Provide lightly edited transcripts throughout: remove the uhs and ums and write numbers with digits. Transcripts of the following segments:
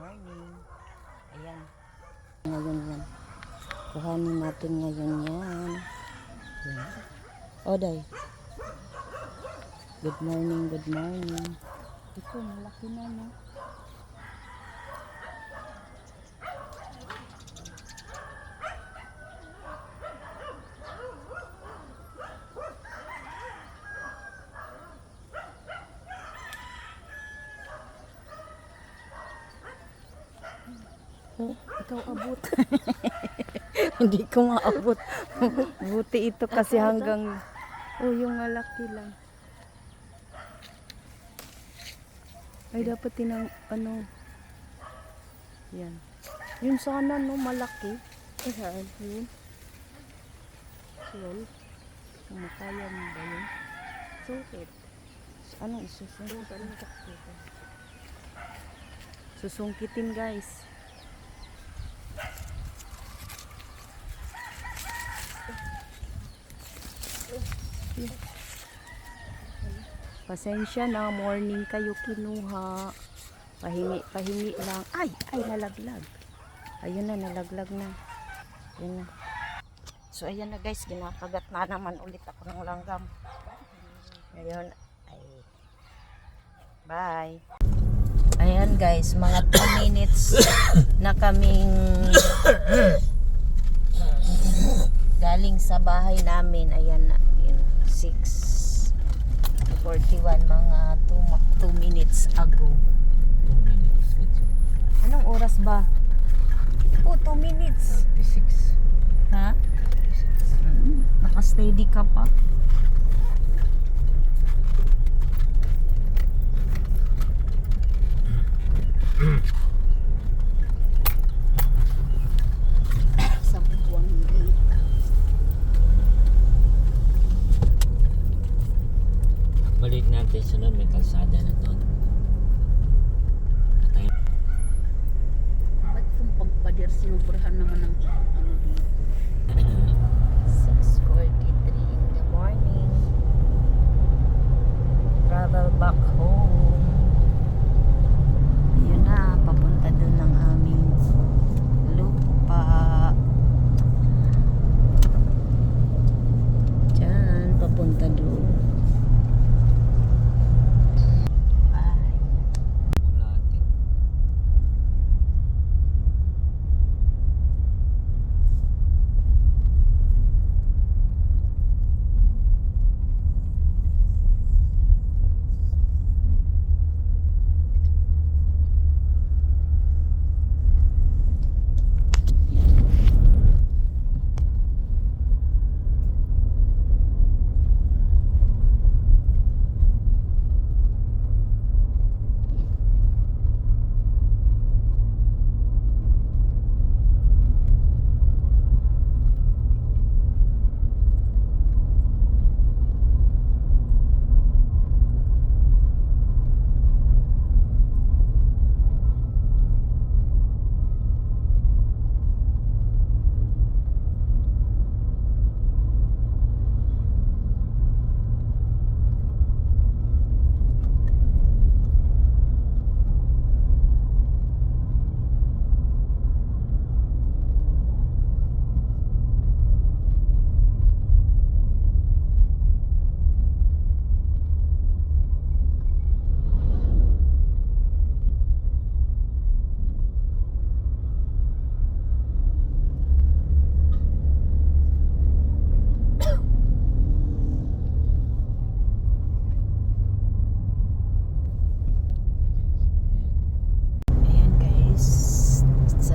morning. Ayan. Ngayon yan. Kuhanin natin ngayon yan. Ayan. Oday. Good morning, good morning. Ito, malaki na, no? Oh, ikaw abot. Hindi ko maabot. Buti ito kasi hanggang yung malaki lang. Ay dapat ano. Yan. Yun sana no malaki. Saan yun? Yun. Makaya mo ba yun? Sulit. Anong isusungkitin? Susungkitin guys. Pasensya na, morning kayo kinuha. Pahingi lang. Ay, nalaglag. Ayun na, nalaglag na. Ayun na. So, ayan na guys, ginakagat na naman ulit ako ng langgam. Ngayon, bye. Ayan guys, mga 2 minutes na kaming galing sa bahay namin. Ayan na, 6:41, mga 2 minutes ago. 2 minutes. Anong oras ba? 2 minutes. 36. Ha? Naka-steady ka pa. Sa buwang dito. Balik natin sunod, may kalsada na doon. Ba't kung pagpadir sinubrahan naman ng ano dito? 6:43 in the morning. Travel back home. Ayun na, papunta doon ng aming lupa. Diyan, papunta doon.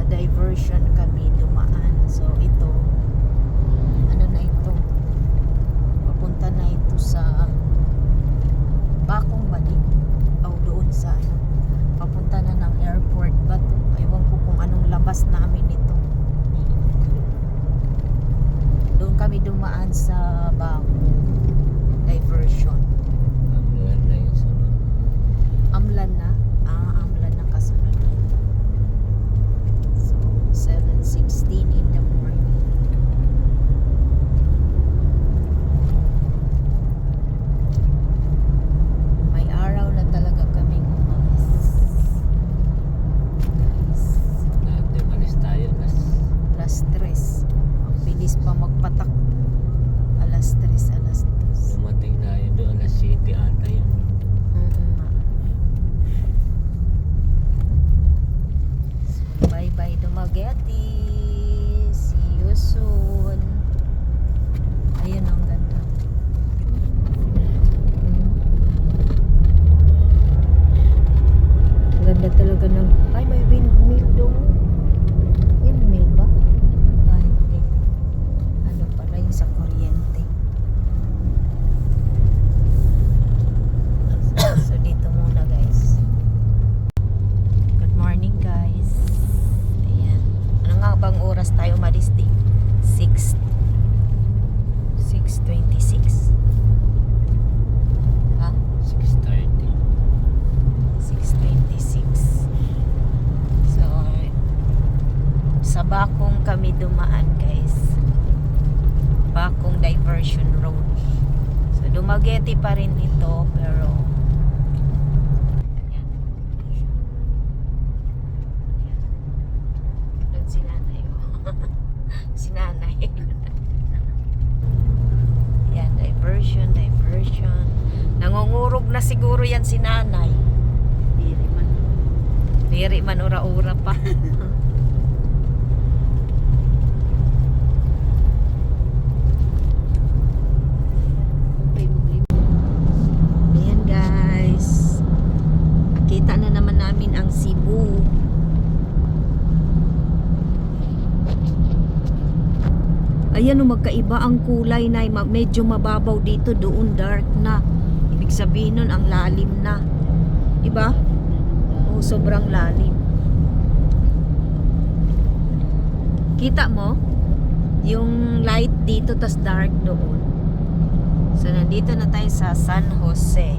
Diversion kami dumaan. So ito, ano na ito, papunta na ito sa Bakong Balik o doon sa papunta na ng airport ba to? Ewan ko kung anong labas namin ito. Doon kami dumaan sa Bakong Diversion. Amlan na yung sunod. Amlan na? Amlan na kasunod nito. 7:16 in the morning. May araw na talaga kaming umalis. Dumaguete. See you soon. Ayun, ang ganda. Ganda talaga ng... Ay, may windmill doon. Windmill ba? Ay, hindi. Ano pala yung sa kuryente. So, dito muna guys. Good morning guys. Ayan. Ano nga bang oras tayo umalis din? 6:26. Ha? 6:30. 6:26. So, sa Bakong kami dumaan guys. Bakong Diversion Road. So, Dumaguete pa rin ito pero ayan. Ayan. Doon si nanay. Si nanay. Ayan, diversion. Nangungurog na siguro yan si nanay. Biri man ura-ura pa. Ayan guys. Kita na naman namin ang Cebu. Ayan o, magkaiba ang kulay na medyo mababaw dito, doon dark na. Ibig sabihin nun ang lalim na. Diba? O, sobrang lalim. Kita mo? Yung light dito tas dark doon. So nandito na tayo sa San Jose.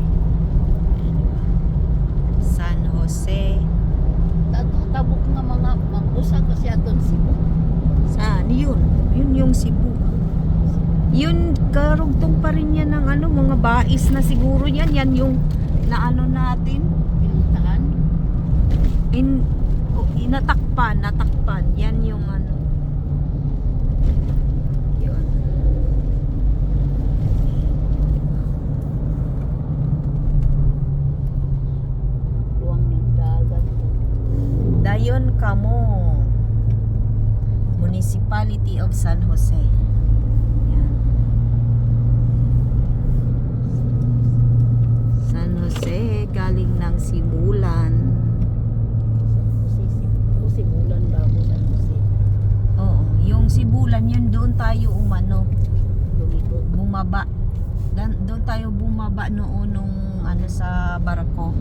San Jose. Tabok nga mga usag kasi aton Cebu. Saan? Yun yung Cebu. Yun, karugtong pa rin yan ng ano, mga bais na siguro yan. Yan yung naano natin. Pinuntahan. Natakpan. Yan yung ano. Yun. Luwang ng dagat. Dayon kamo. Municipality of San Jose. Yan. San Jose, galing ng Simulan. Simulan bago San Jose. Oo, yung Sibulan yun, doon tayo umano. Lumigo. Bumaba. Doon tayo bumaba noon nung ano sa barko.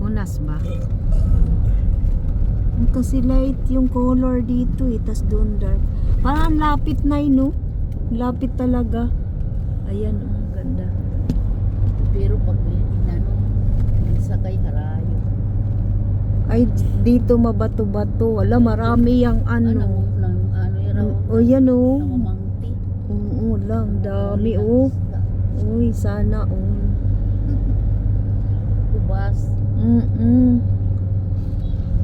Unas ba? Kasi light yung color dito eh, tas doon dark. Parang lapit na no? Lapit talaga. Ayan, ang ganda. Pero pag inano, sakay harayo. Ay, dito mabato-bato. Wala, marami yung ano. Ano O yan o. namamangti. Oo lang, dami o. Uy, sana o. Ubas.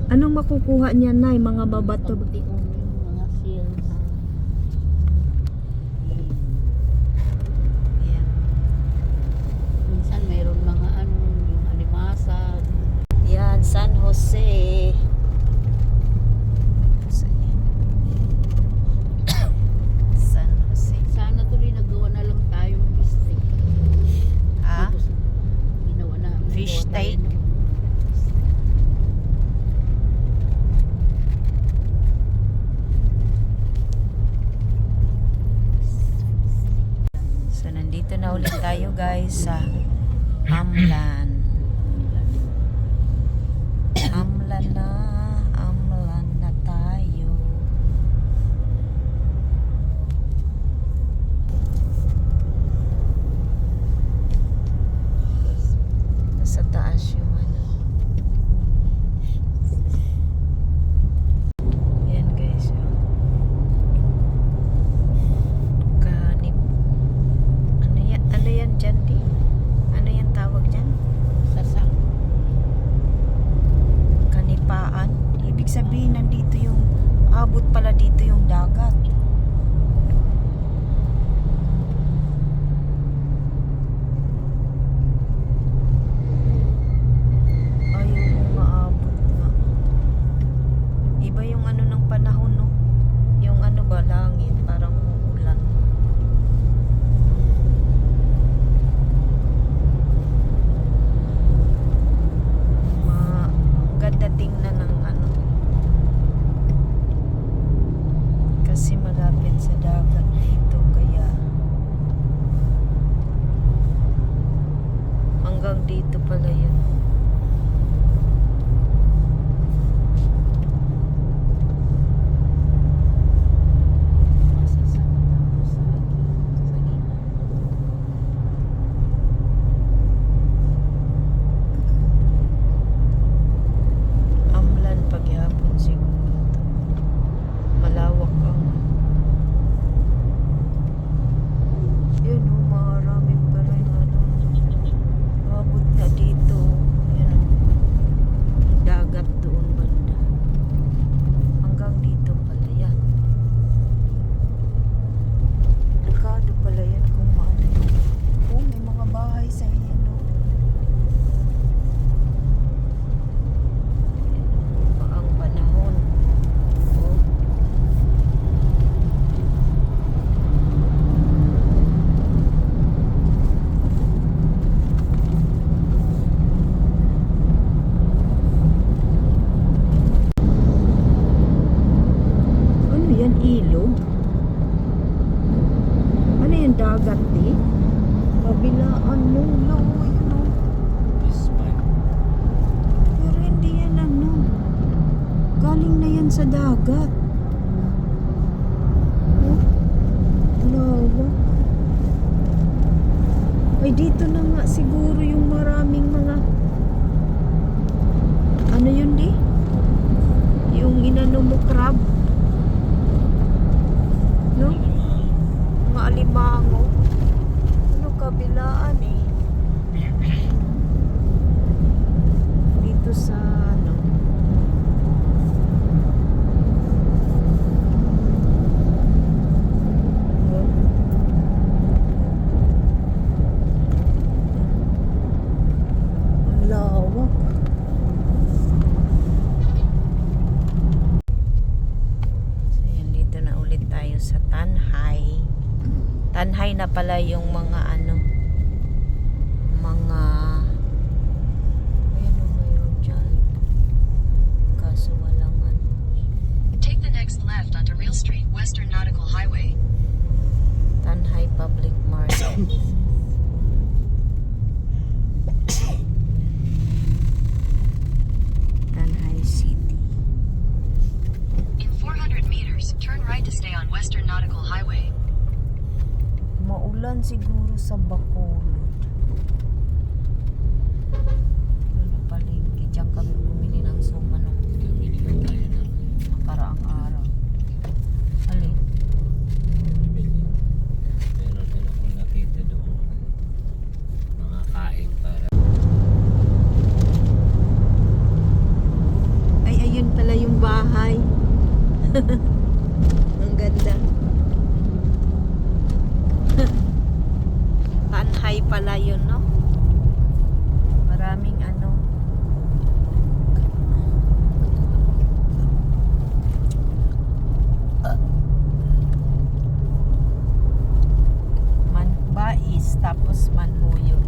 Anong makukuha niya na mga babato? Pagtiong yung mga seals. Ayan. Minsan mayroon mga ano, yung alimasag. Yan, San Jose. San Jose. Sana tuloy nagawa na lang tayong mistake. Ha? Tapos, ginawa na. Fish nagawa tayo tank? ng- So, nandito na ulit tayo guys sa Amlan. Amlan na tayo. Sa taas yung ano. Yan guys. Oh. Kanip. Ano yan dyan di? Ano yan tawag dyan? dagat eh. Kabilaan no, lawa yun no. This one. Pero hindi yan ano. Galing na yan sa dagat. Oh, lawa. Ay dito na nga siguro yung maraming mga ano yun di? Yung inano mo crab. No? Mga alimango. Ano kabilaan eh. Dito sa ano. Oh. Ang lawak. So yan, dito na ulit tayo sa Tanhay. Tanhay na pala yung mga ano, mga ayun o mayroon dyan. Kaso walang ano. Take the next left onto Real Street, Western Nautical Highway. Tanhay Public Market. Tanhay City. In 400 meters, turn right to stay on Western Nautical Highway. Maulan siguro sa Bacolod. Ano palengke. Diyan kami bumili ng suma nung Kamili na tayo ng nakaraang araw. Alin? bibili. Pero doon ako nakita doon mga kain para Ay, ayun pala yung bahay. Ang ganda. Tanhay pala yun, no? Maraming ano. Manbais, tapos Manmuyo.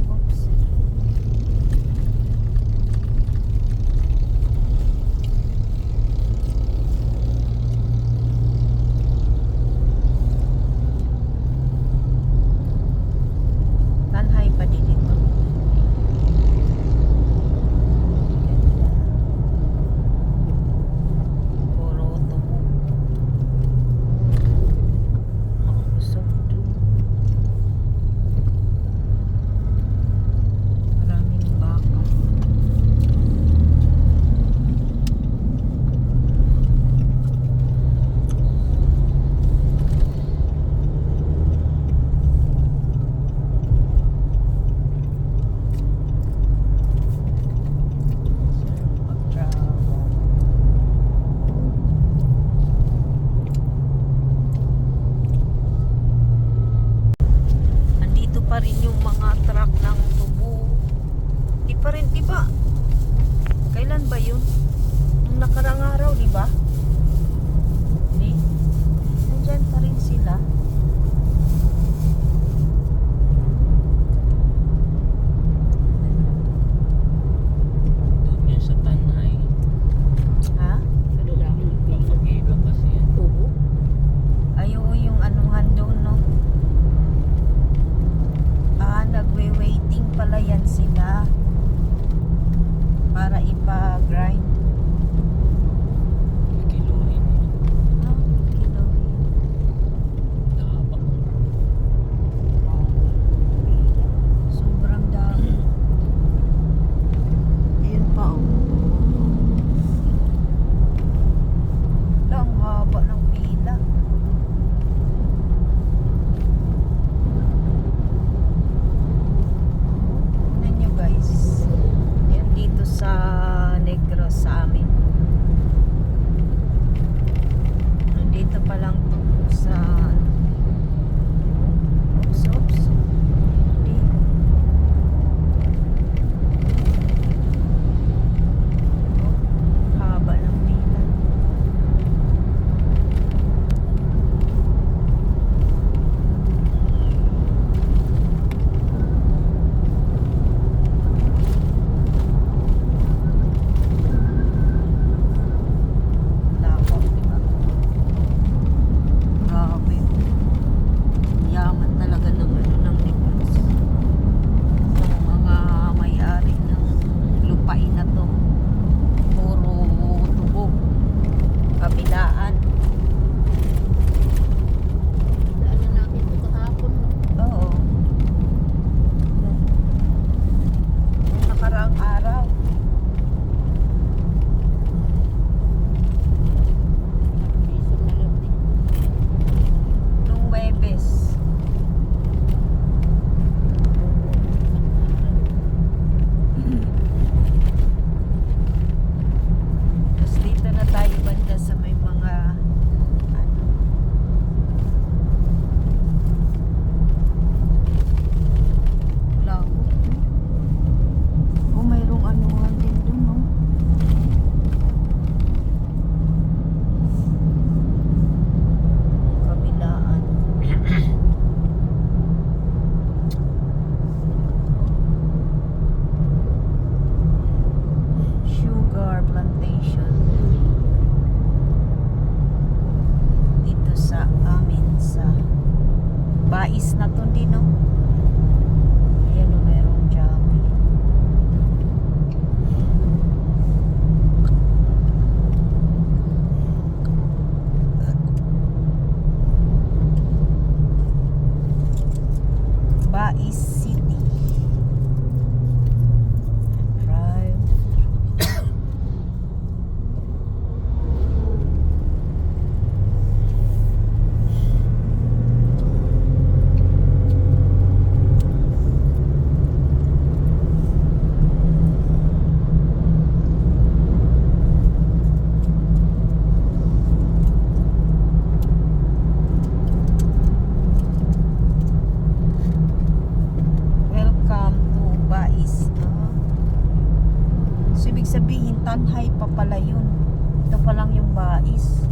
Oops. Tanhay pa din ito. Puro tubo. Mausok doon. Maraming baka. Pag-travel. Andito pa rin yung mga truck ng tubo. Di pa rin, di ba? Kailan ba yun? Nung nakarang araw, di ba? Di. Nandyan pa rin sila. doon yan sa Tanhay. Ha? Kadalaman ng pila. Papag-iba kasi yan. Tubo? Ay, oo, yung anuhan doon, no? Ah, nagwe-waiting pala yan sila para ipa-grind. Kiluhin yan. Ah, kilohin. Nakabak. Sobrang dami. Ayun pa, oh. Wala, ang haba ng pila. Tignan nyo guys. Yan dito sa Negros sa sabihin Tanhay pa pala yun. Ito pa lang yung Bais.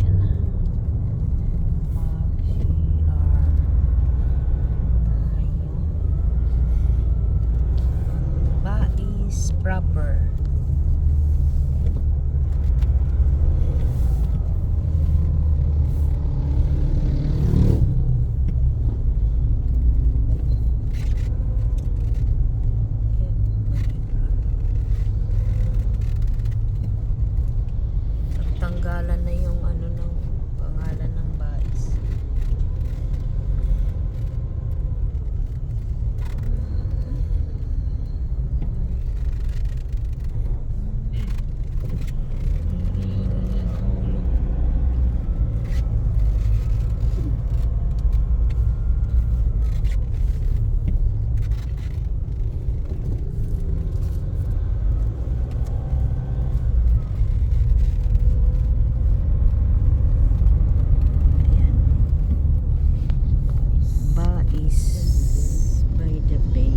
Yan na. Mag-CR tayo. Bais proper. Tanggalan na yung ano ng pangalan ng Bais. Ayan. Bais by the bay.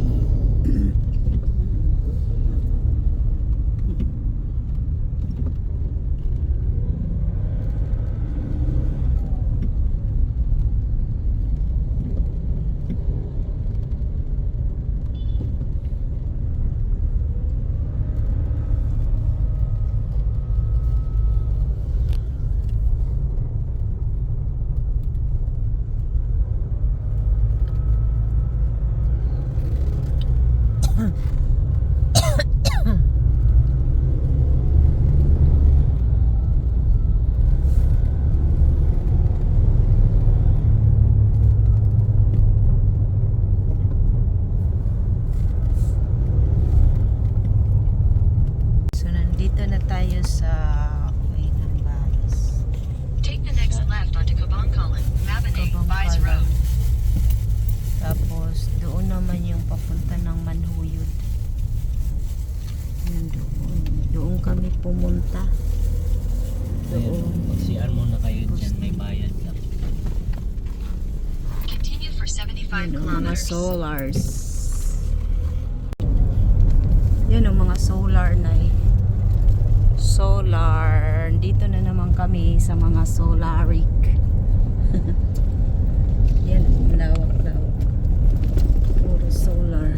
So nandito na tayo sa way ng Bais. Take the next left onto Kabangkalan, Mabinay, Baez Kabangkalan. Road. Tapos doon naman yung papunta ng Manhuyod. Yun doon. Doon kami pumunta. Doon. Mag-CR muna kayo dyan, may bayad lang. Continue for 75 Yun ang mga kilometers. solars. Yan ang mga solar na solar. Dito na naman kami sa mga solaric. Yan, lawak-lawak. Puro solar.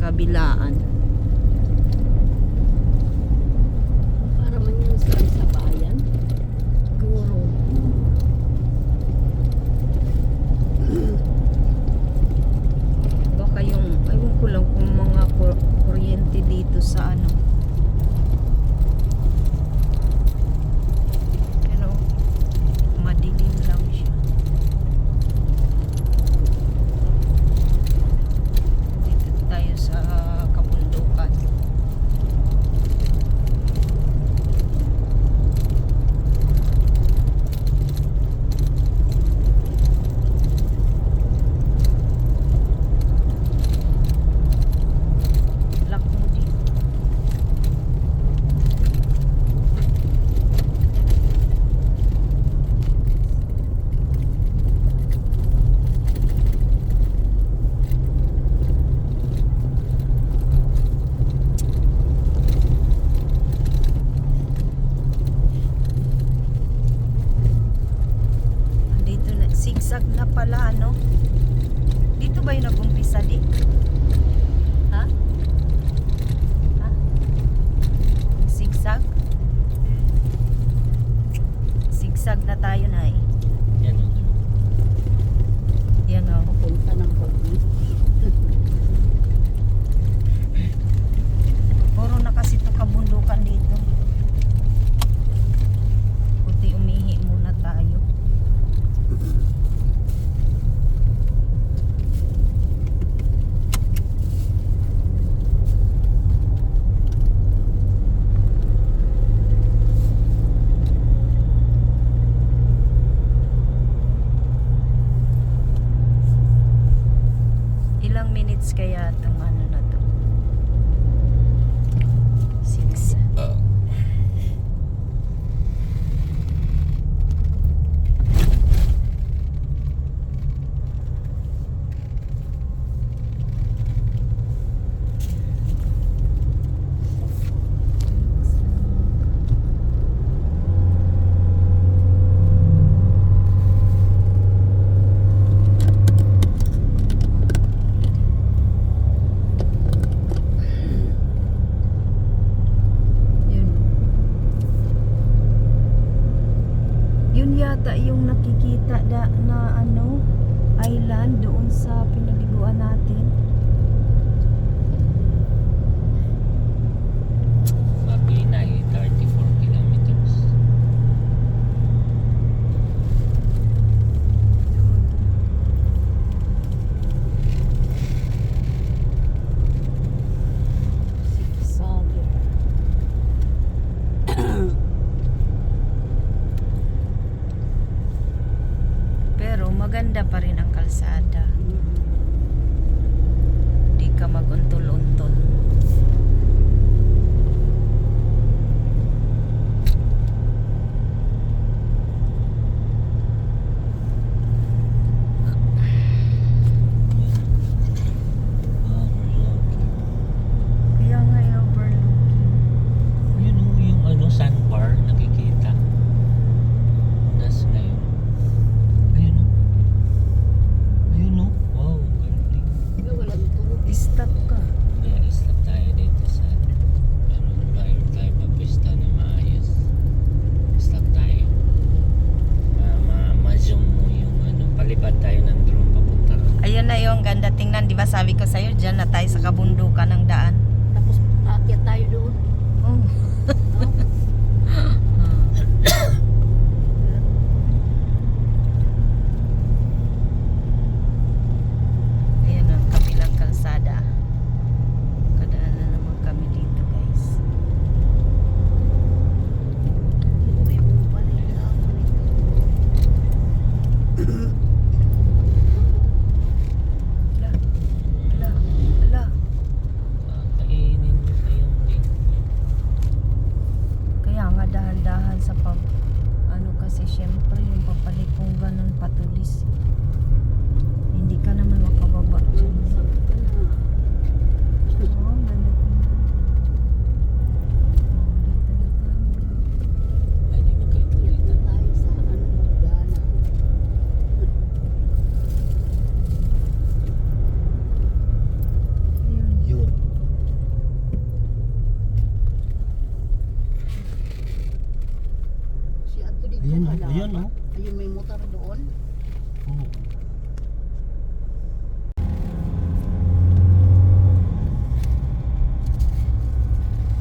Kabilaan. Para man yung sa bayan. Siguro. Baka yung, ewan ko lang kung mga kuryente dito sa ano. Pero, madilim lang siya. Dito tayo sa kabundukan. Lock mo dito. Dito na, zigzag na pala, ano? Dito ba yung nag-umpisa di? Ha? Ha? Zigzag? Zigzag na tayo na eh. Yan o. Yan o. Papunta ng Bogni. Puro na kasi ito kabundukan dito. Puti umihi muna tayo. yata yung nakikita na ano, island doon sa pinaliguan natin. Mapinay, 34 kilometers. Sige. Pero maganda pa rin ang kalsada. Di ka maguntol-untol. Kaya nga overlooking. Yun o, yung ano, sandbar, nakikita. Nas ngayon. Ayun o. Ayun o. Wow, ang galing. Walang tulog. Stop ka. Kaya islap tayo dito sa pero bayo tayo papista na maayos. Stop tayo. Ma-zoom mo yung ano, palipad tayo ng drone papunta ron. Ayun na yung ganda tingnan, di ba sabi ko sa'yo, dyan na tayo sa kabundukan ng daan. Tapos aakyat tayo doon. Oh. Ayan ang kabilang kalsada. Kadaan na naman kami dito, guys. Uwi mo pa rin ako nito. Ala, ala, ala. Kainin nyo na yung link. Kaya nga dahan-dahan sa pag ano kasi syempre yung papalit kung ganun patulis. Hindi ka naman makababa dyan. Sabi ka na. Oh, ganda tingnan. Oh, dito na tayo. Ay, di magkalit Akyat na tayo sa Dana. Ayun. Yun. Si Adto dito Ayan, pala. ayan, oh. Ayun, may motor doon. Oo.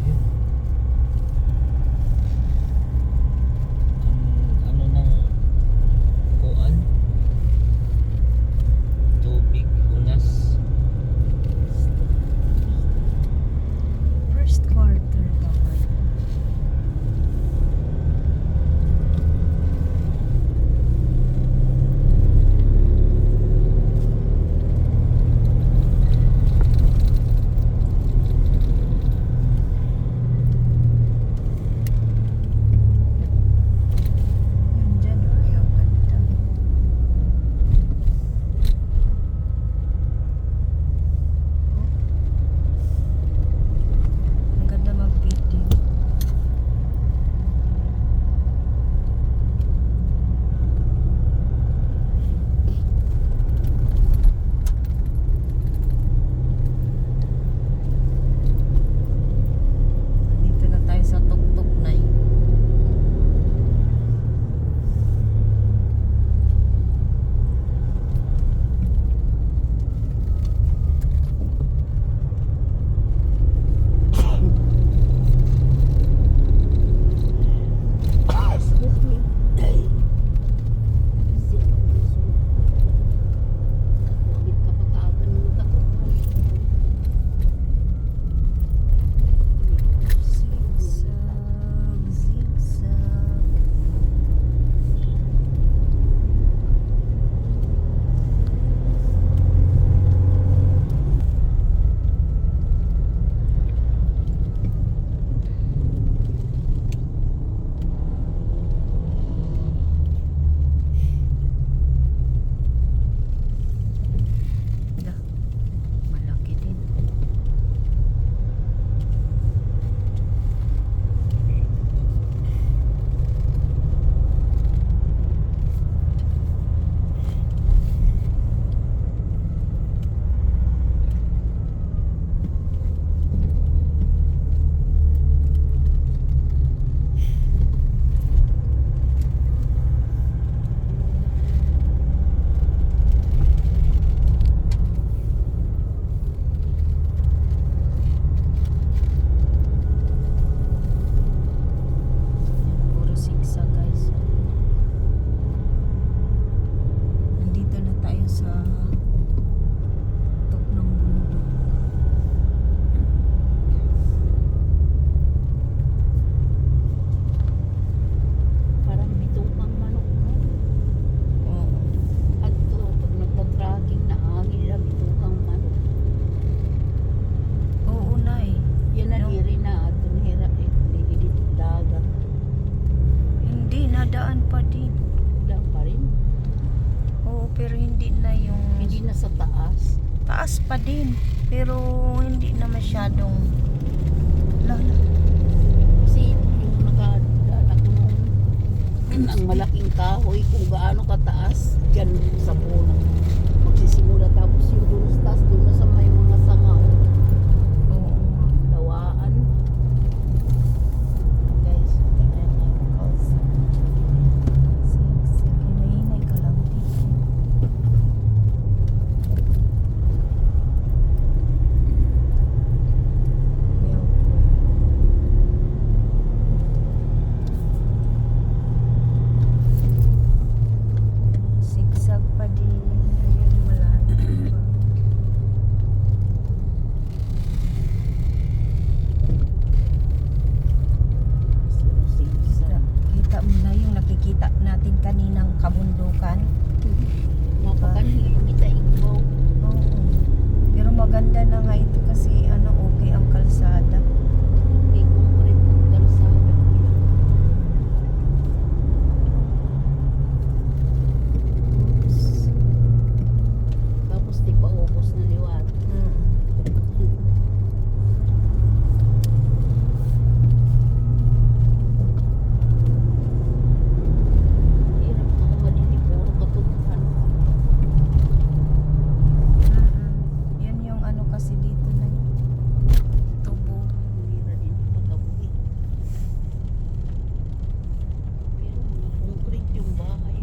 Yun. Ang ano ng kuan? Tubig, unas. First quarter ba kayo? dumadaan pa din. Lang pa rin. Oo, pero hindi na yung Hindi na sa taas. taas pa din. Pero hindi na masyadong lala. Kasi yung nakadaan ako noon, ang malaking kahoy kung gaano kataas, dyan sa puno. Magsisimula tapos yung doon sa taas, doon na sa may mga sangaw. Oo nga. Lawaan. Guys, tingnan niyo yung calls. Sige, hinahinay ka lang dito. Sigsag pa din. Ayun, malalim pa. Sigsag. Kita mo na yung nakikita natin kaninang kabundukan. Napakalimutan igbaw. Oo. Pero maganda na nga ito kasi okay ang kalsada. May concrete ng kalsada. Tapos di pa ubos na liwat. Hirap na ako malinig. Puro katubuhan. Yun yung kasi dito na tubo. Hindi na din pagkabuhi. Pero mga concrete yung bahay.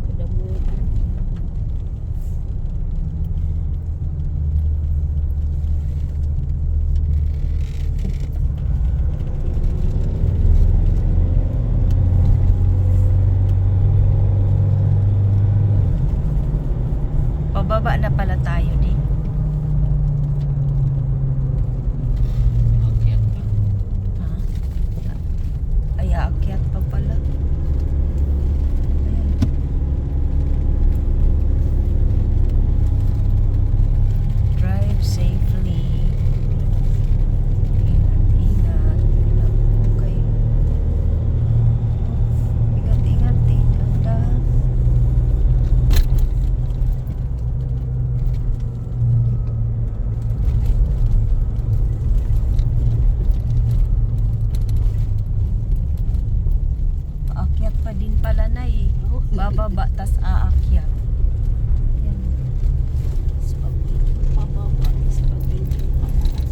Kadamuhan. Pababa na pala tayo din. Akyat pa. Ha? Ay, aakyat pa pala. Ayan. Drive safely. Ingat-ingat. Okay. Ingat-ingat din. Dahan. Aakyat pa din pala na eh. Bababa tas aakyat. Yan. Spaghetti pababa, spaghetti pataas.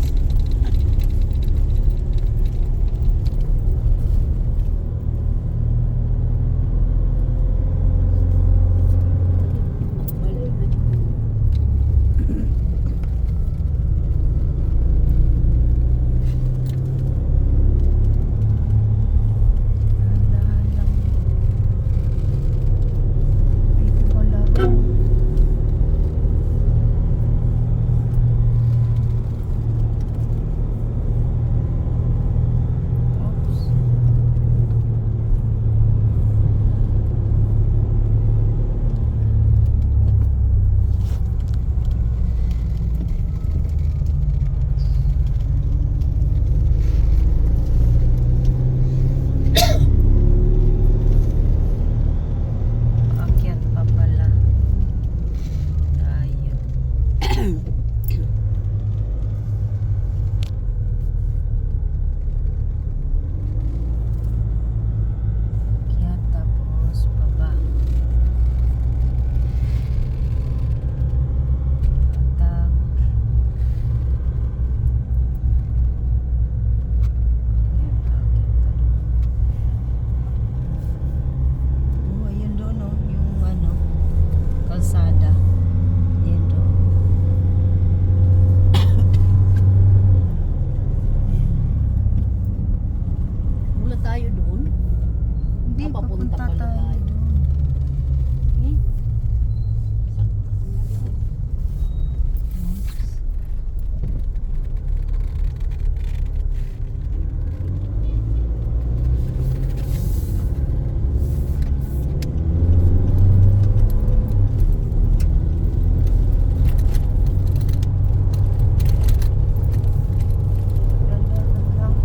Magbalik na. Dahan-dahan lang. Ay, ito pala. Oops. Aakyat pa pala tayo. Akyat tapos baba. Patag. Ayan, aakyat pa doon. Oh, ayun doon yung kalsada. Ayun doon. Ayan. Mula tayo doon. Hindi, Papunta papunta pala tayo tayo. doon. Eh? Ganda lang.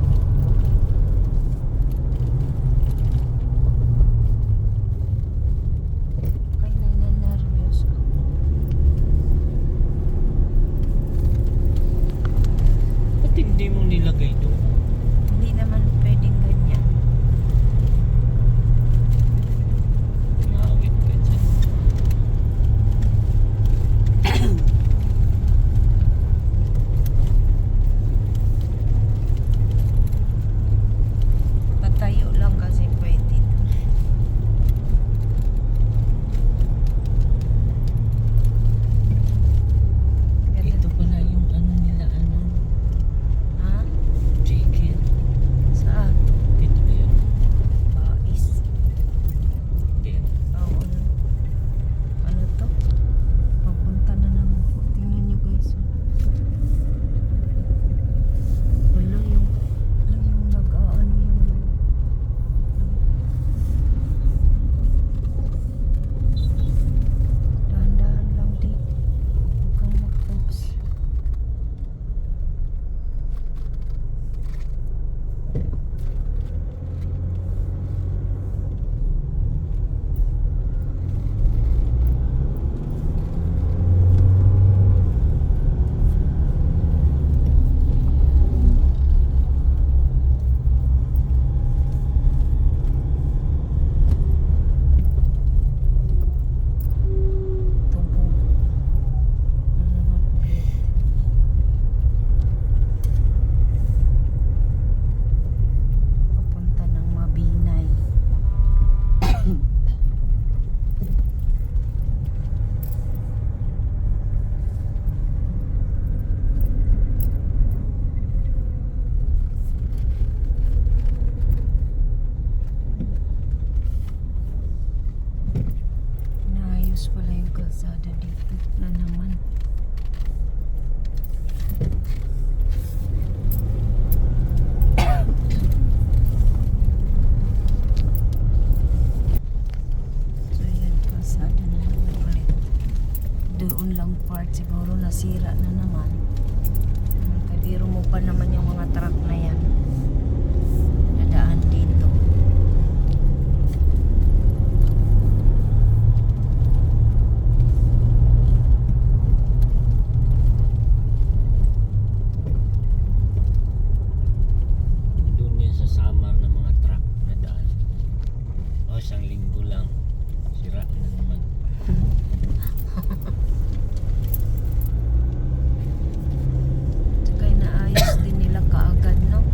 kalsada dito na naman. So yan, kalsada na naman ulit. Doon lang part siguro nasira na naman. Kabiro mo pa naman yung mga truck na yan. Nadaan dito. Doon yan sa Samar ng mga truck na daan. O, isang linggo lang. Sira na naman. Tsaka inaayos din nila kaagad, no?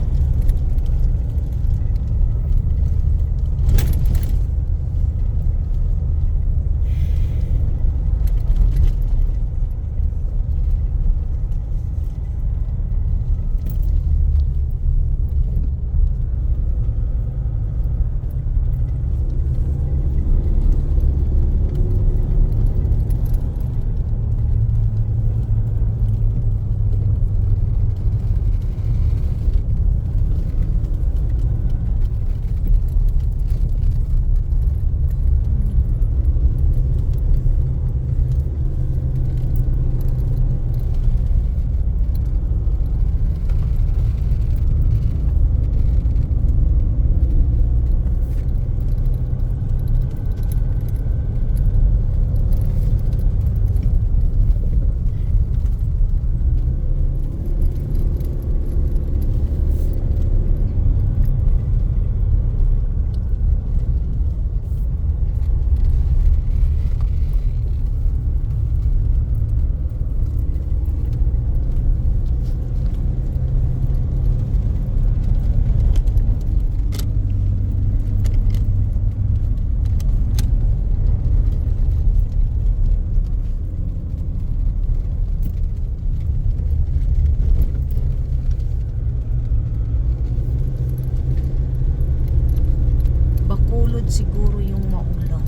Bakulod siguro yung maulang.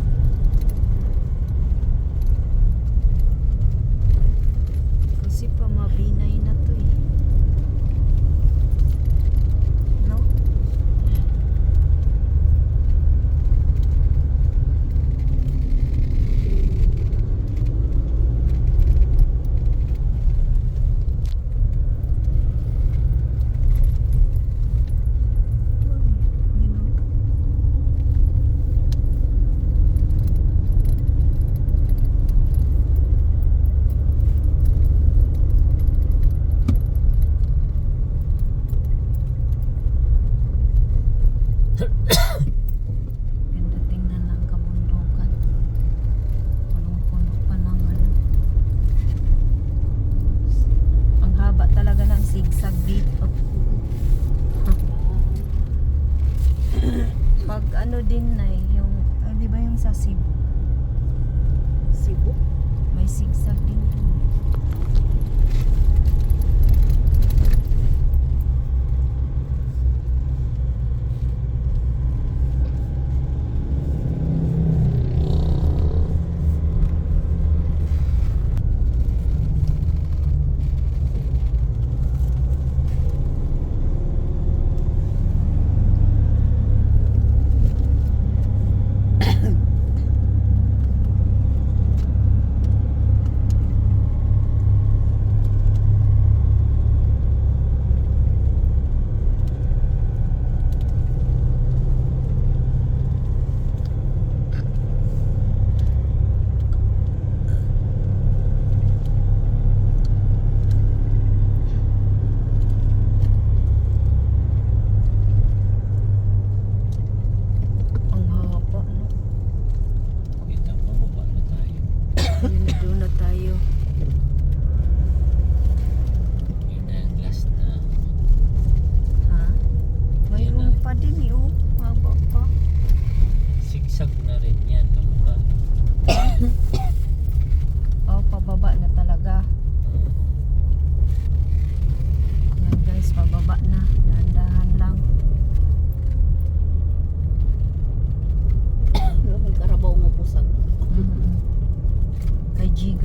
Kasi pa mabinay na to eh. No? You know? Ganda tingnan ng kabundukan. Punong-puno pa ng ano. Ang haba talaga ng zigzag dito. Pag ano din na yung, di ba yung sa Cebu? Cebu. May zigzag din dun.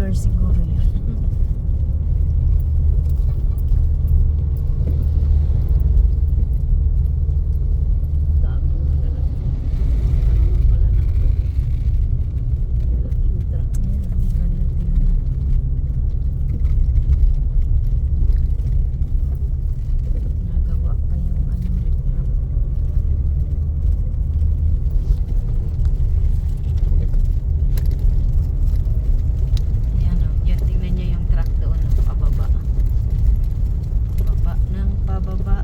Proper siguro yun. Dami mo talaga. Ano pala ng tubig. Malaking truck. Ayan, ang ganda tingnan. Nagawa pa yung ano, riprap. Ayan o, yan, tingnan nyo yung truck doon o, pababa. Pababa ng pababa.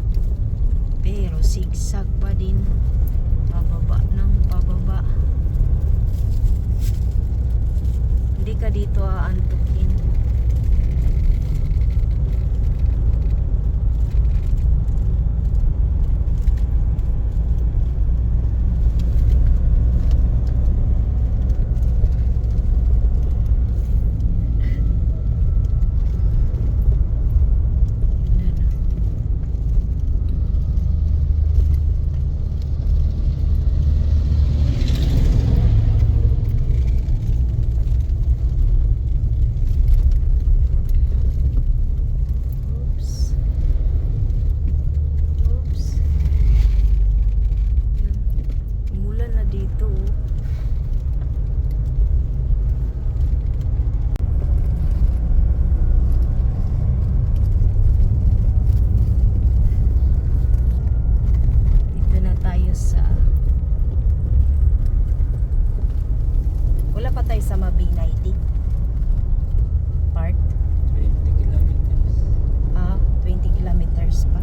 Pero zigzag pa din. Pababa ng pababa. Hindi ka dito aantukin. Oops. Oops. Yan. Umulan na dito. Oh. Dito na tayo sa... Wala pa tayo sa Mabinay part. 20 kilometers. 20 kilometers pa.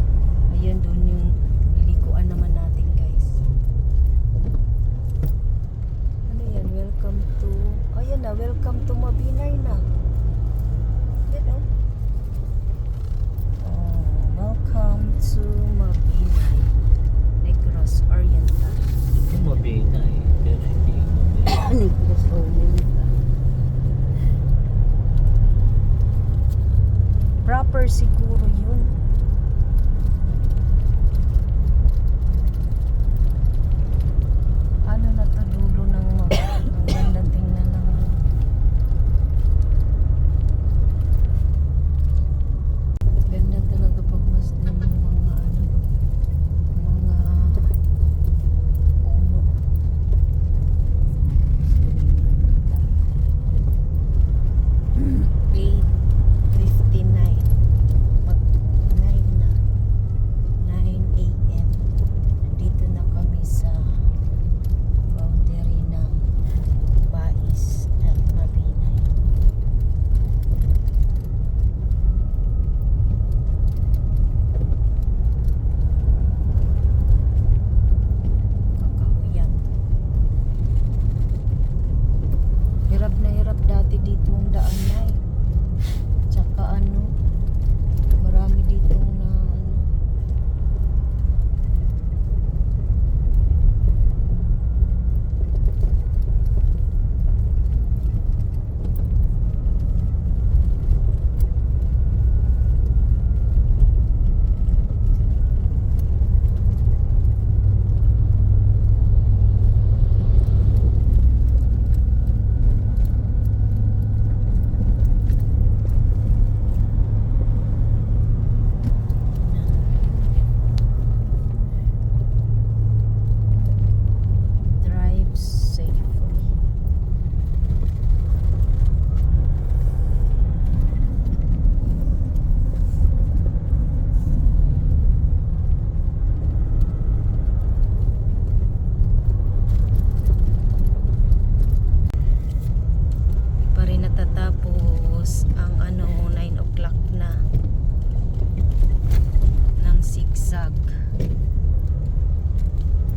Ayun, doon yung lilikuan naman natin, guys. Ano yan? Welcome to... Ayan na, welcome to Mabinay na. Yan o. Welcome to Mabinay. Negros Oriental. Ito mabinay, pero hindi mabinay. Negros Oriental. Proper siguro yun. Ano na to, dulo ng ang ganda tingnan ng ganda talaga pag masdan yung mga ano, mga puno. 8:59. Mag 9 na. 9 a.m. Nandito na kami sa boundary ng Bais at Mabinay. Kakahuyan. Hirap na hirap dati dito ang daan na eh. Tsaka ano, marami ditong na ano. Drive safely. Di pa rin natatapos ang ano, 9 o'clock na ng zigzag.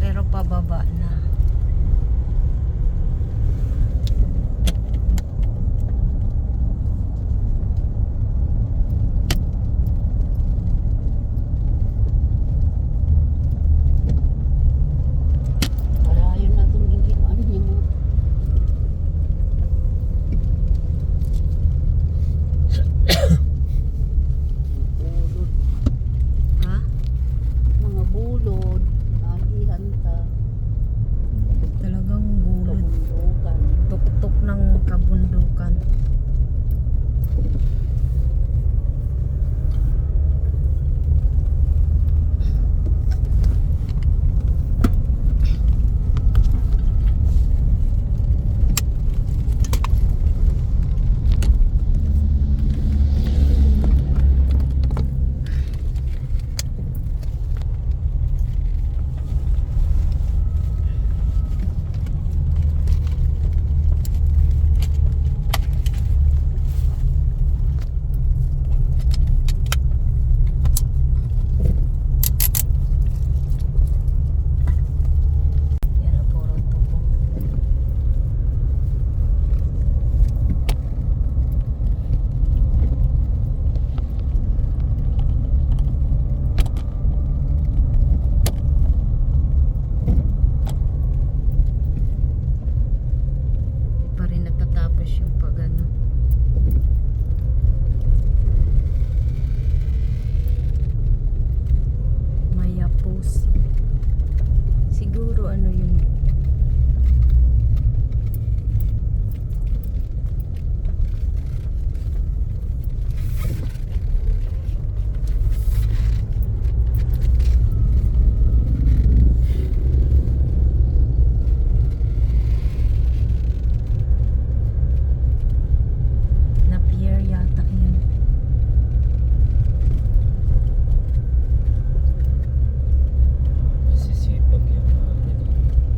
Pero pababa na. Parayon na itong gigit. Ano niya mo? Bulod. Ha? Mga bulod. Nahihan ta. siguro ano yun. Na pier yata yun. Masisipag yung mga ano.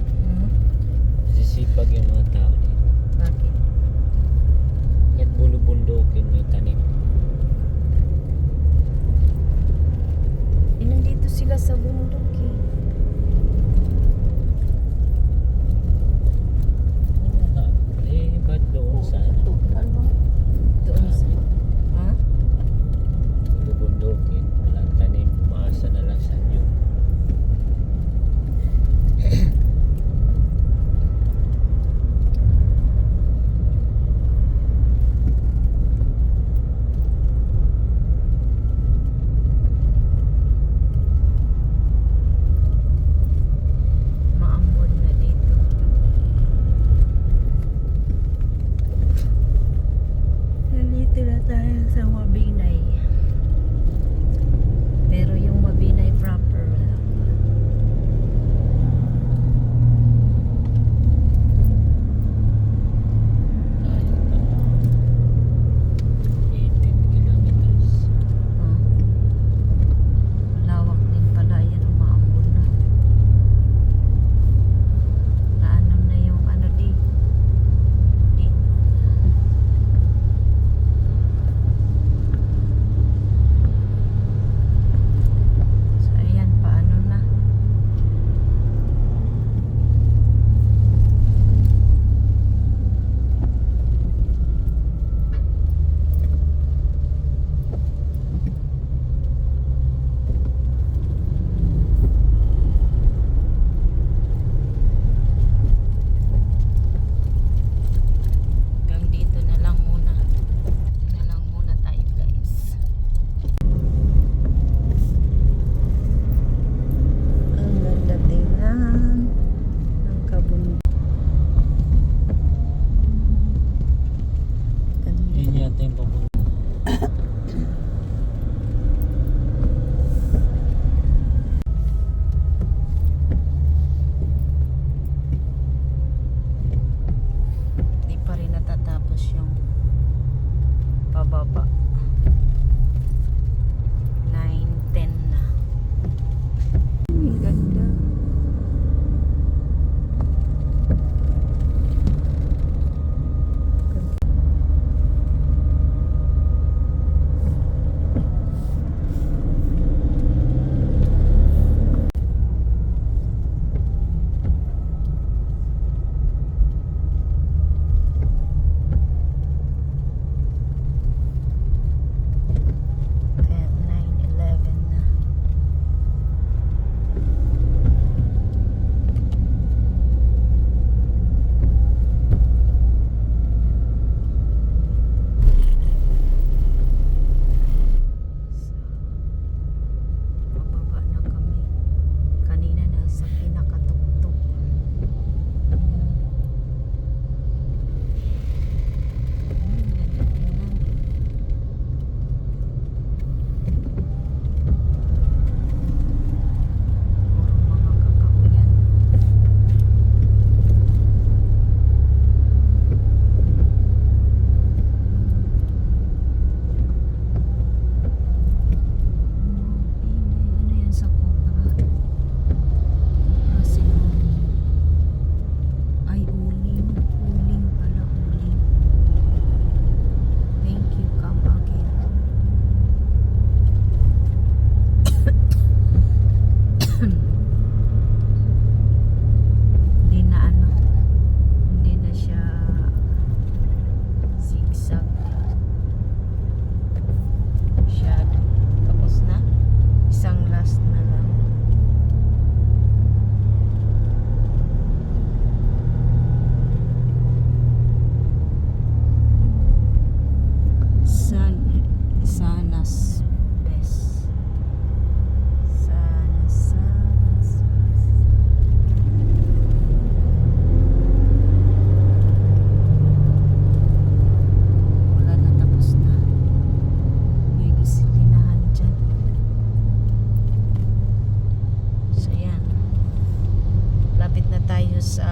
tayo sa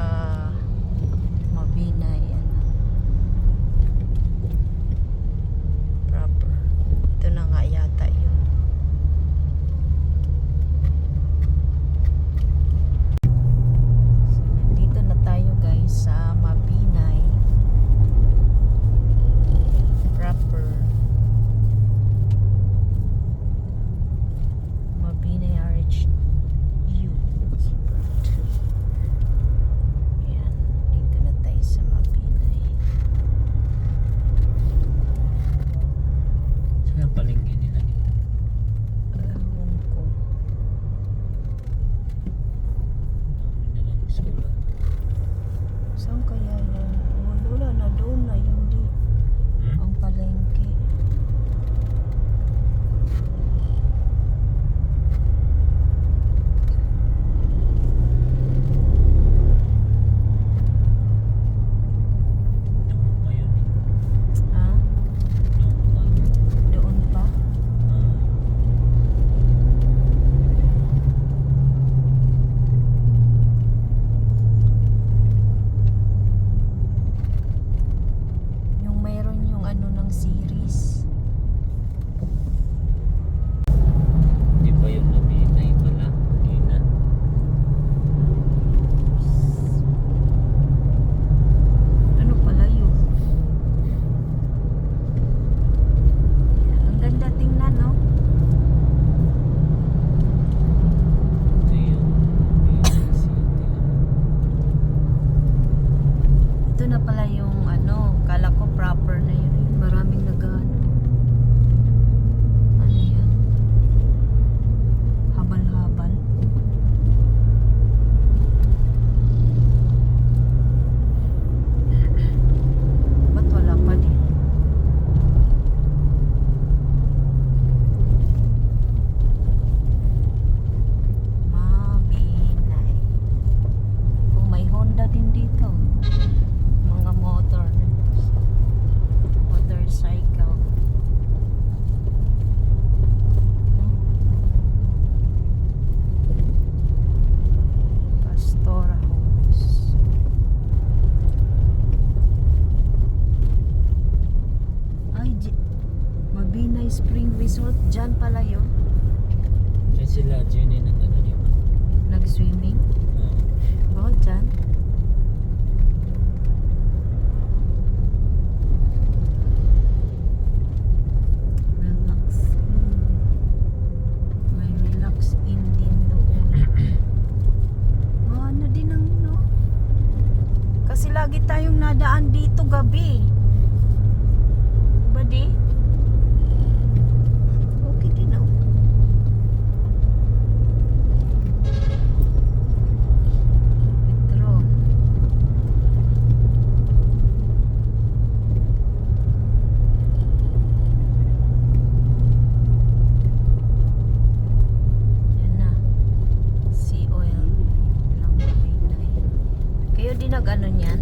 Mabinay ano, proper. Ito na nga yata yun. So, nandito na tayo guys sa Mabinay proper. Mabinay RHU. Ayan, dito na tayo sa Mabinay. Saan ang palengke nila dito? Ewan ko. Dami na lang sulat. Saan kaya yan? Wala na doon na hindi ang palengke. Doon pa yun eh. Ha? Doon pa. Doon pa? Ah. Yung mayroon yung ano ng series. Di ba yung Mabinay pala? Hindi na. Ano pala yun? Ang ganda tingnan, no? Ito yung Mabinay City. Ito na pala yung ano, kala ko proper na yun. Maraming nag-ano. Ano yan? Habal-habal. Ba't wala pa din? Mabinay. Oh, may Honda din dito. Mga motorcycle. Pastora Homes. Ay, Mabinay Spring Resort. Diyan pala yun. Diyan sila, Jenny ng ano di ba? Nag-swimming. Oo. Oh, dyan. Relax in. May relax in din doon. Ano din ang no? Kasi lagi tayong nadaan dito gabi. Ba di? Okay din oh. Petron. Yan na. Sea oil ng Mabinay. Kayo din nag-ano niyan?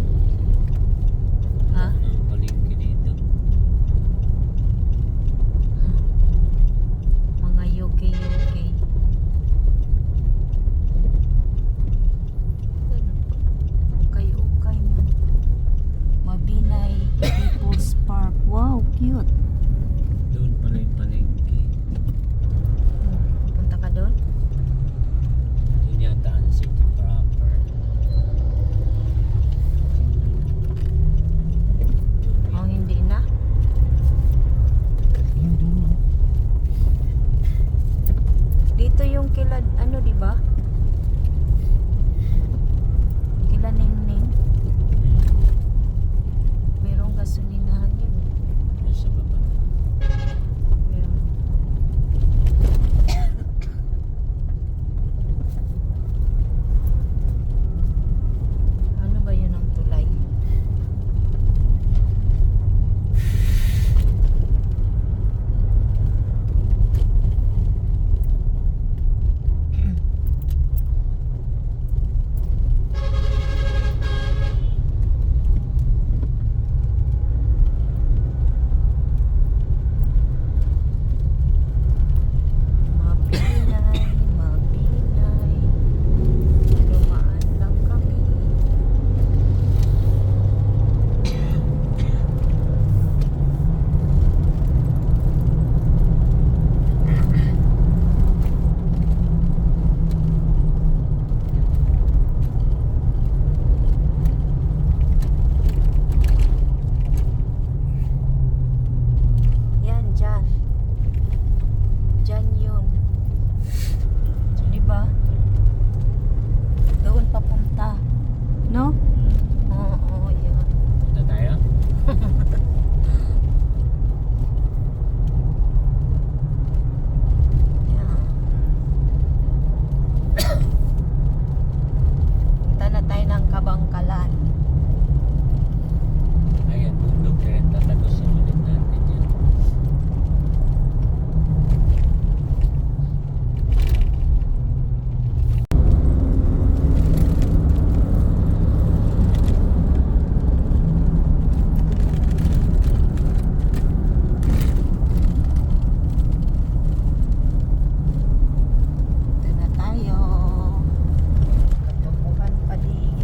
Ha? Ano ang palengke dito? Mga UK. Okay man. Mabinay People's Park. Wow, cute. Doon pala yung palengke. Punta ka doon? Doon yata ang city proper. Doon Oh, hindi na. Dito yung kila, ano, di ba? Kila Ningning. Merong gasolinahan yun. Nasa baba Bangkalan. Ayan, bundok na rin. Tatagos sa ulit natin yan. Ito na tayo. Katubuhan pa din.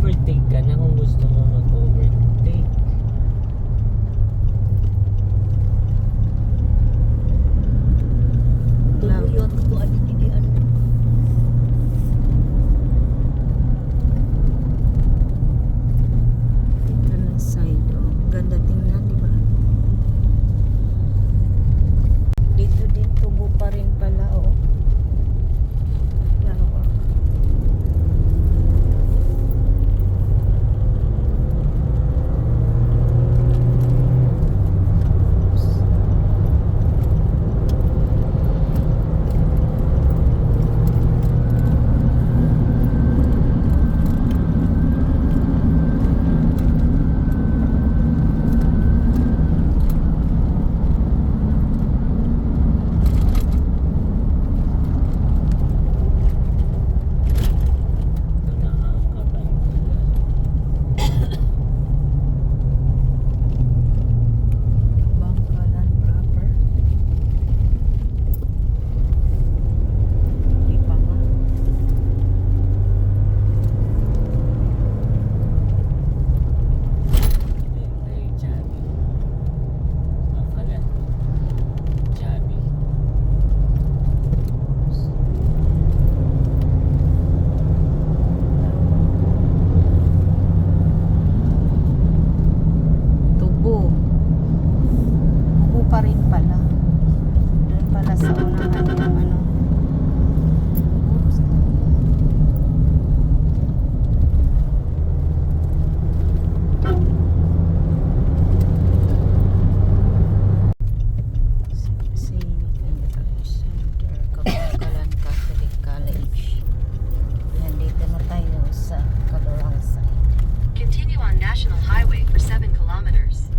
Mag-overtake ka na kung gusto mo mag-overtake. Tuluyot ko ano hindi ano. Ito na side. Oh, ganda tingnan, di ba? Dito din tubo pa rin pala, oh. Lawak. Ito na ang Kabangkalan. Bangkalan proper. Di pa nga. Then kay Chabi. Bangkalan. Chabi. Tubo. Tubo pa rin pala. Doon pala sa unahan yung ano. Oops. Center, Kabangkalan Catholic College. Yan, dito na tayo sa kabilang side. Continue on National Highway for 7 kilometers.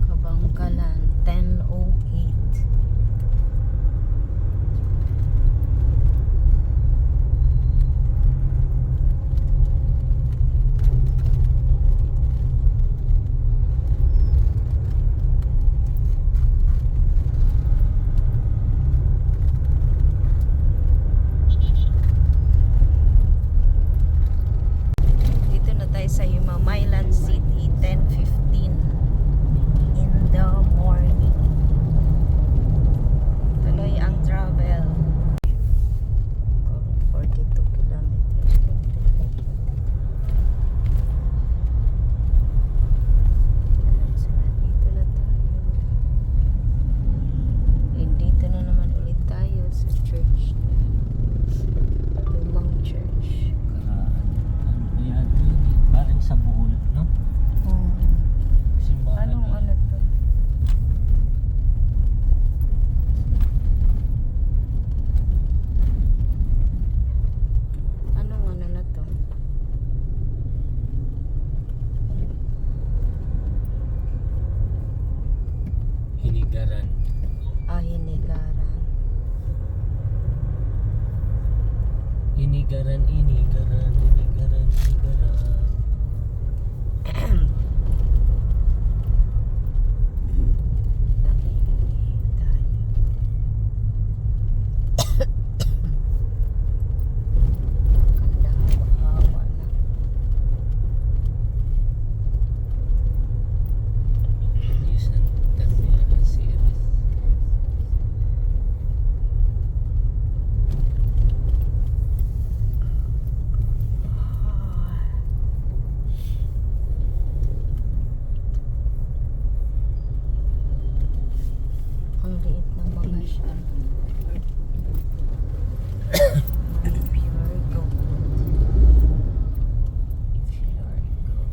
Kabangkalan 10:08. Dito na tayo sa Himamaylan City 10:15 in the morning. Tuloy ang travel. 42 kilometers. So, nandito na tayo. Dito na naman ulit tayo sa church. Lumang church. Karaan. Ano ba yan? Parang sa Bohol, no? Simbahan Anong na ano yan. to? Anong ano na to? Hinigaran. Hinigaran. Inigaran, inigaran, inigaran, inigaran. Ganda, hawa na. Yes, ang terminal series. Ang liit ng mga siya. Pure gold. Pure gold.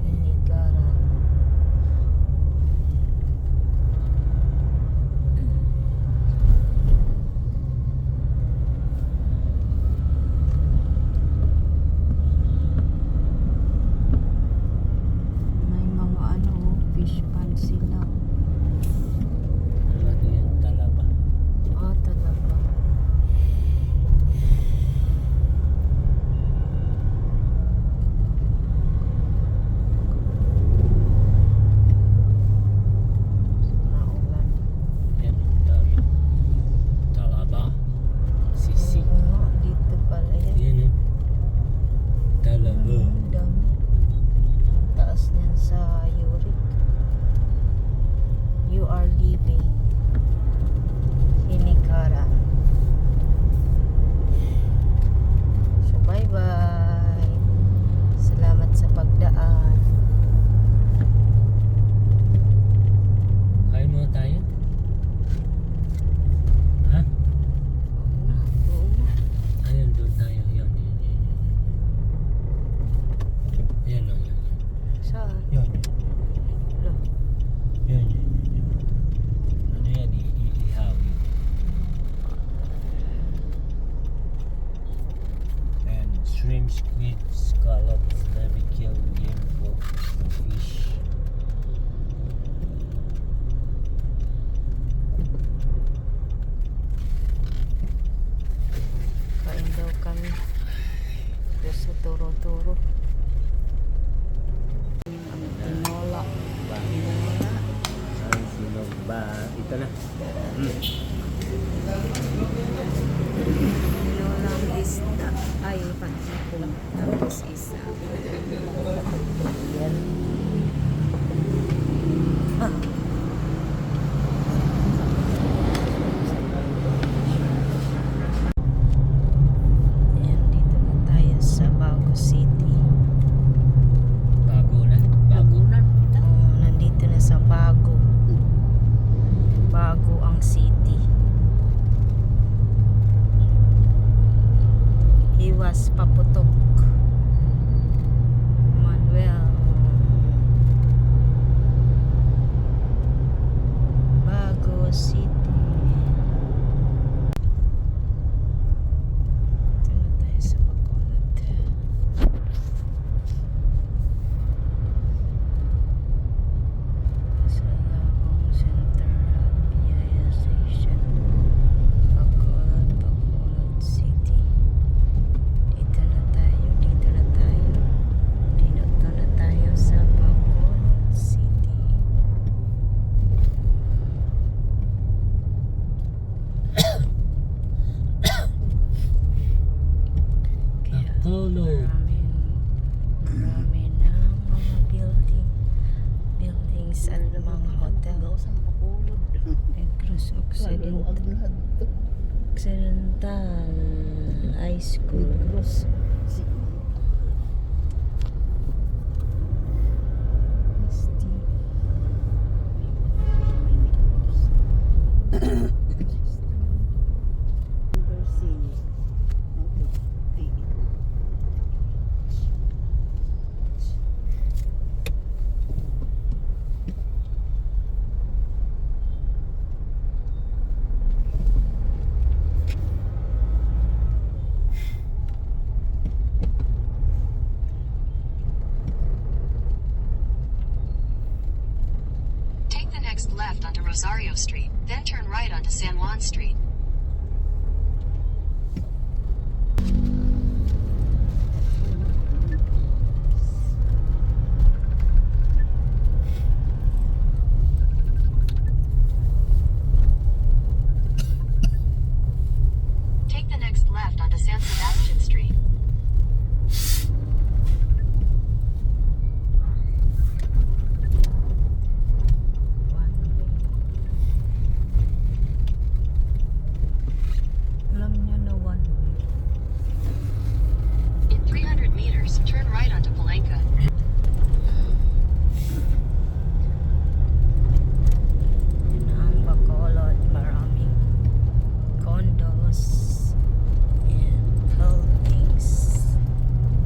Hinigaran. sa Yurik. You are leaving Hinikara. So bye bye. Salamat sa pagdaan. Kain muna tayo. Ha? Ayun, doon tayo. Yan. Ayan o, yan. Saan? Yan. Wala. Yan. Ano yan? Iihawin. And shrimp, squid, scallops, barbecue, game pork, fish. Kain daw kami. Doon sa Turo-Turo. Tinola. Ang sinog ba? Ito na. Nilolang isda. Ay, pansipong. Tapos isa. Yan. Ayan, dito na tayo sa Bago City. Bago na. Bago. Oh, nandito na sa Bago. Bago ang city. Iwas paputok. Manuel. Bago City. Dito na tayo sa Bacolod. Sa Lahong Center at PIA Station. Bacolod City. Dito na tayo. Dito na tayo sa Bacolod City. Kaya Bacolod. marami na mga buildings at mga hotel. Sa Bacolod. Negros Occidental High School. Negros. Take the next left onto Rosario Street, then turn right onto San Juan Street. Take the next left onto San Sebastian Street. One way. Alam niyo na one way. In 300 meters, turn right onto Palenque. Yun ang Bacolod. Maraming condos and buildings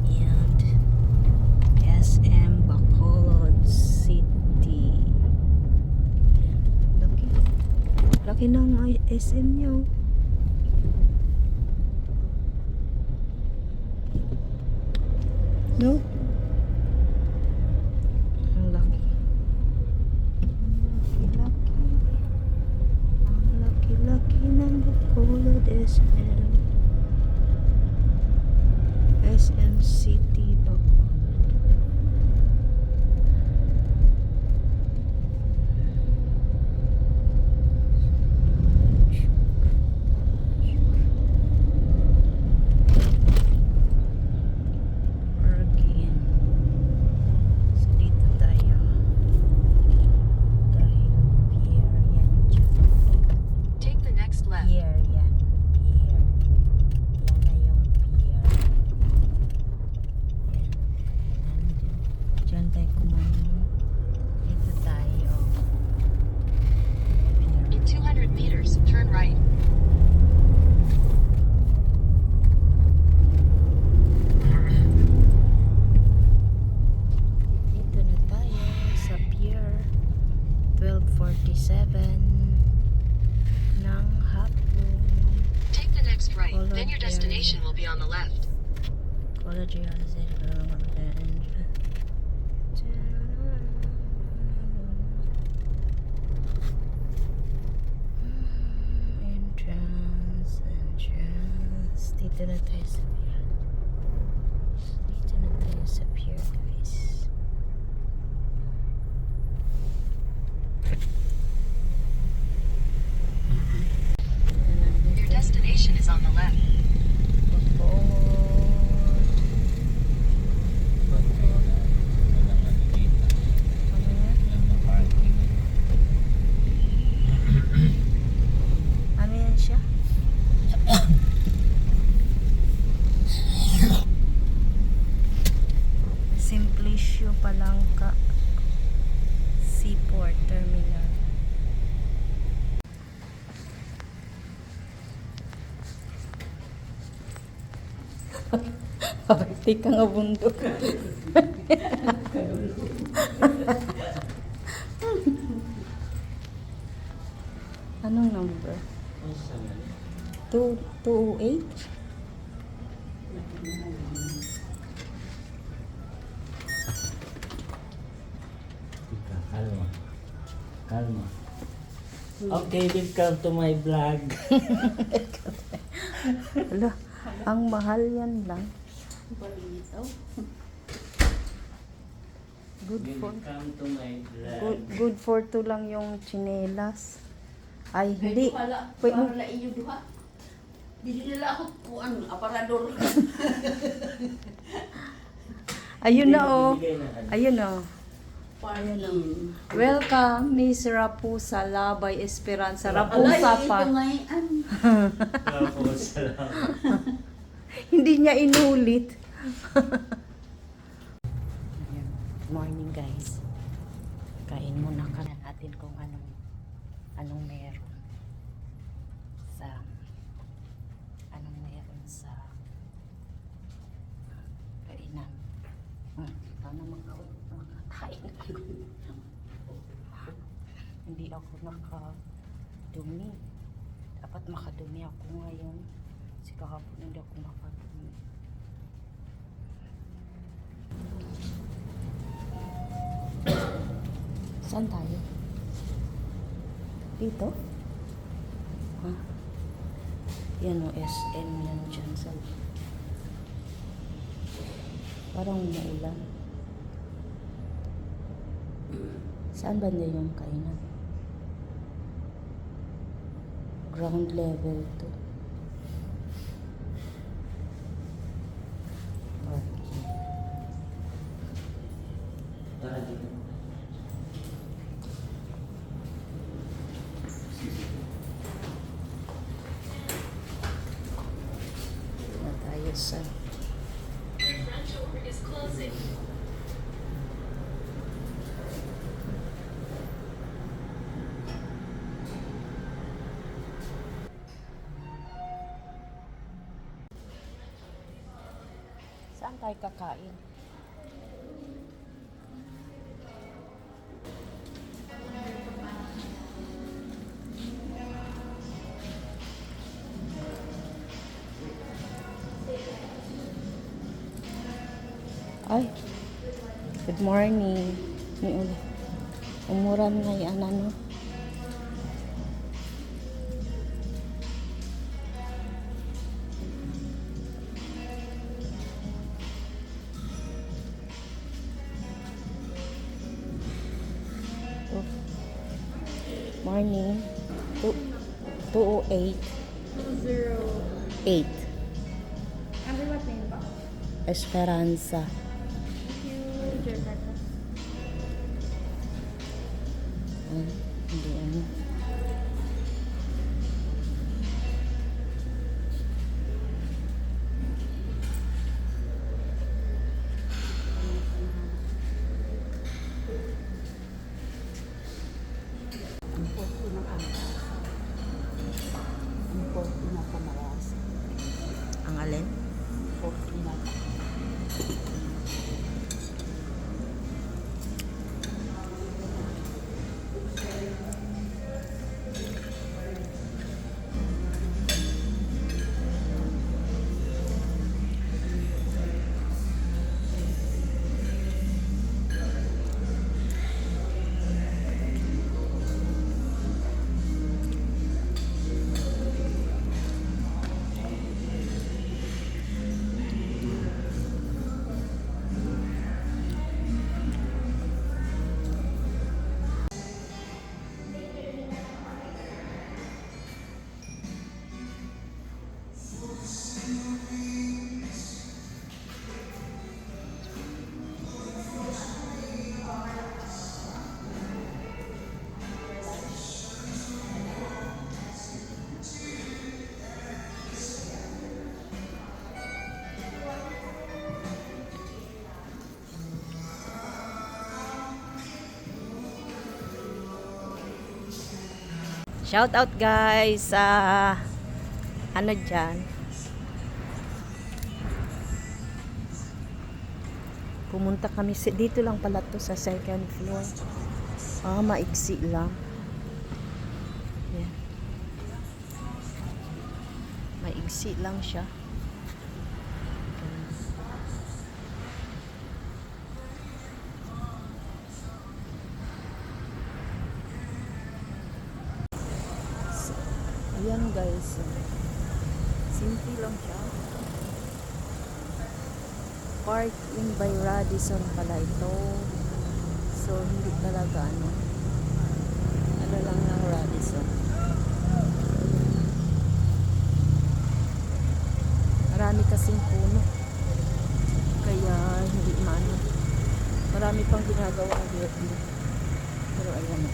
and SM Bacolod City. Laki. Laki ng SM nyo. No? Ang laki. Ang laki ng Bacolod SM. SM City Bacolod. Again. So dito tayo. Antay ko muna. Dito tayo. In 200 meters, turn right. Dito na tayo sa pier 12:47 ng hapon. Take the next right, Hold then on your there. destination will be on the left. College entrance. Dito na tayo sa pier. Dito na tayo sa pier, guys. Your destination is on the left. Walang ano dito. Walang maparking. Ano yan siya? Simplicio Palangka Seaport Terminal. Arte ka nga bundok. Anong number? 208? Tika, kalma. Kalma. Okay, welcome to my vlog. Wala, ang mahal yan lang. Balitaw. Good for Welcome to my vlog. good for two lang yung chinelas. Ay, Ay, hindi. wala. Wait, Para la inyo duha. Dili nila ako kuan aparador. Ayun na oh. Bigay na ano. Ayun oh. Ayun na. Welcome, Miss Rapusa Labay Esperanza. Alay, Rapusa ito pa. ngayon. Tapos, salamat. Hindi niya inulit. Ayan. Good morning, guys. Kain muna ka natin kung anong meron sa kainan. Sana makakain. Hindi ako nakadumi. Dapat makadumi ako ngayon. Kasi kahapon hindi ako makadumi. Saan tayo? Dito? Ha? Yan o, SM yan dyan sa... Parang umuulan. Saan banda yung kainan? Ground level 2. Okay. Tara dito. Na tayo sa... Saan tayo kakain? Ay, good morning. Umuran nga yan, ano? Morning. 208. 8. Ano ba name ba? Esperanza. Thank you, Germana. Ay, hindi ano. Shout out guys sa ano dyan. Pumunta kami dito lang pala to sa second floor. Maiksi lang. Yan. Maiksi lang siya. Ayan guys. Simple lang siya. Park in by Radisson pala ito. So hindi talaga ano lang ng Radisson. Marami kasing puno. Kaya hindi maano. Marami pang ginagawa ang building. Pero ayan na.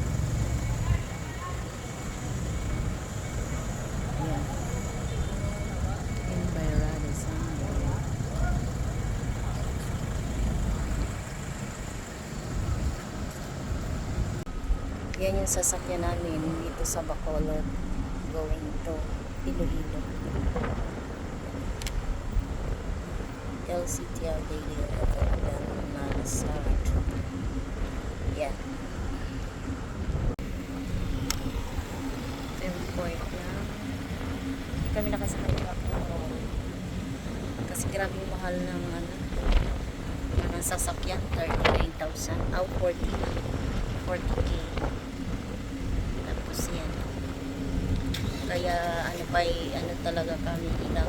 Ayan. In by Radisson. Yan yung sasakyan namin dito sa Bacolod going to Iloilo. LCTR Daily Road Nalasart. Yan. Ito yung point na hindi kami nakasakay ng Bacolod kasi grabe yung mahal ng ng sasakyan. 39,000 40 na 40k. Tapos yan. Kaya ano talaga kami ilang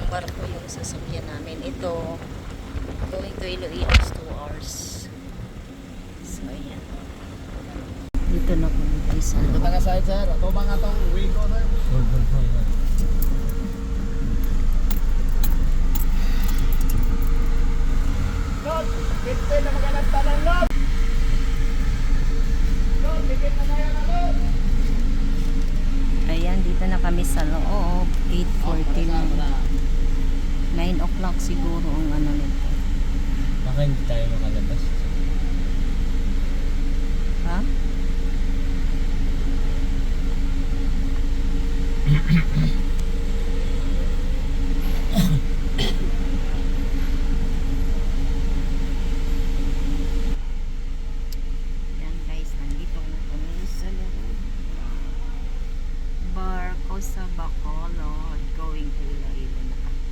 barko yung sasakyan namin. Ito going to Iloilo is 2 hours. So yan. Dito na po guys. Ito taga side sir. Ito mga tong uwi ko sir. Lord, dito na magandang tanan Lord. Lord, dikit na yan Lord. Ayan, dito na kami sa loob. 8:40 na. 9 o'clock siguro ang ano nito. Baka hindi tayo makalabas. Ha? Yan guys, nandito na kami sa loob. Barko sa Bacolod going to Iloilo na kami.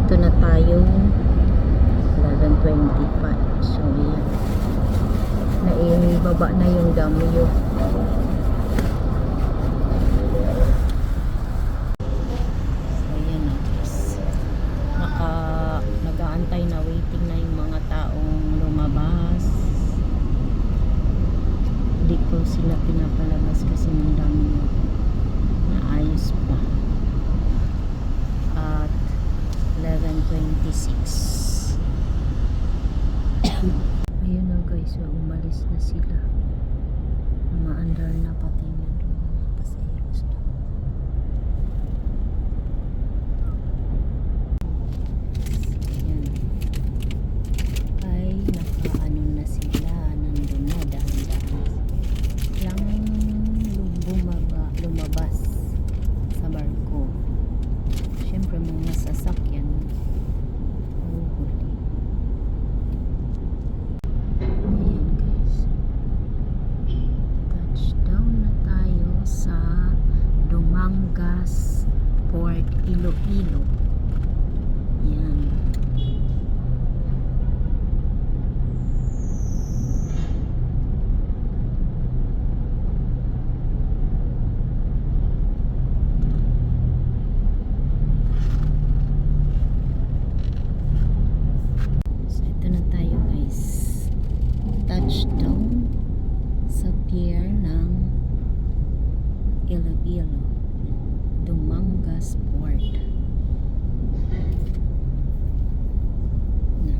Dito na tayo 11:25. So yan, naibaba na yung damyo. So yan na guys, nag-aantay na, waiting na yung mga taong lumabas. Hindi ko sila pinapalabas kasi ng damyo, naayos pa. At 11:26. Ayun na guys, so umalis na sila. Umaandar na pati na doon mga pasaheros doon. Ayan. Ay, nakaano na sila. Nandun na, dahan-dahan lang lumabas sa barko. Siyempre mga sasakyan huli. Ayan guys, touchdown na tayo sa Dumangas Port, Iloilo. Yan. So ito na tayo guys, touchdown sa pier ng Iloilo, Dumangas Port. Na.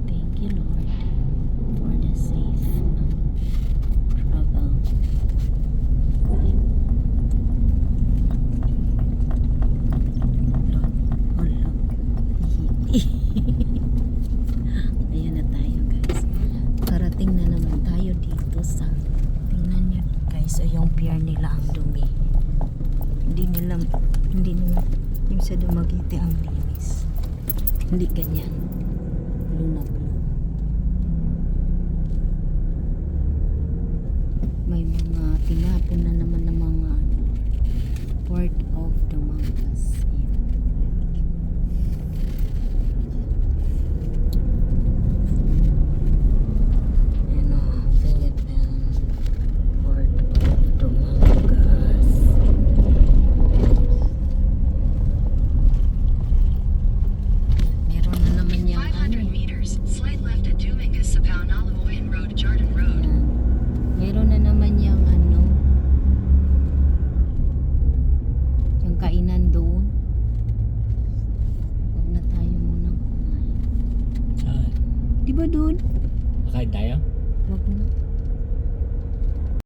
Thank you Lord for the safe travel. Hala. Ayan na tayo guys, karating na naman tayo dito sa, tingnan nyo guys, o yung pier nila ang dumi. Hindi nila yung sa Dumaguete ang linis, hindi ganyan lunag lang. May mga tinapon na naman ng mga port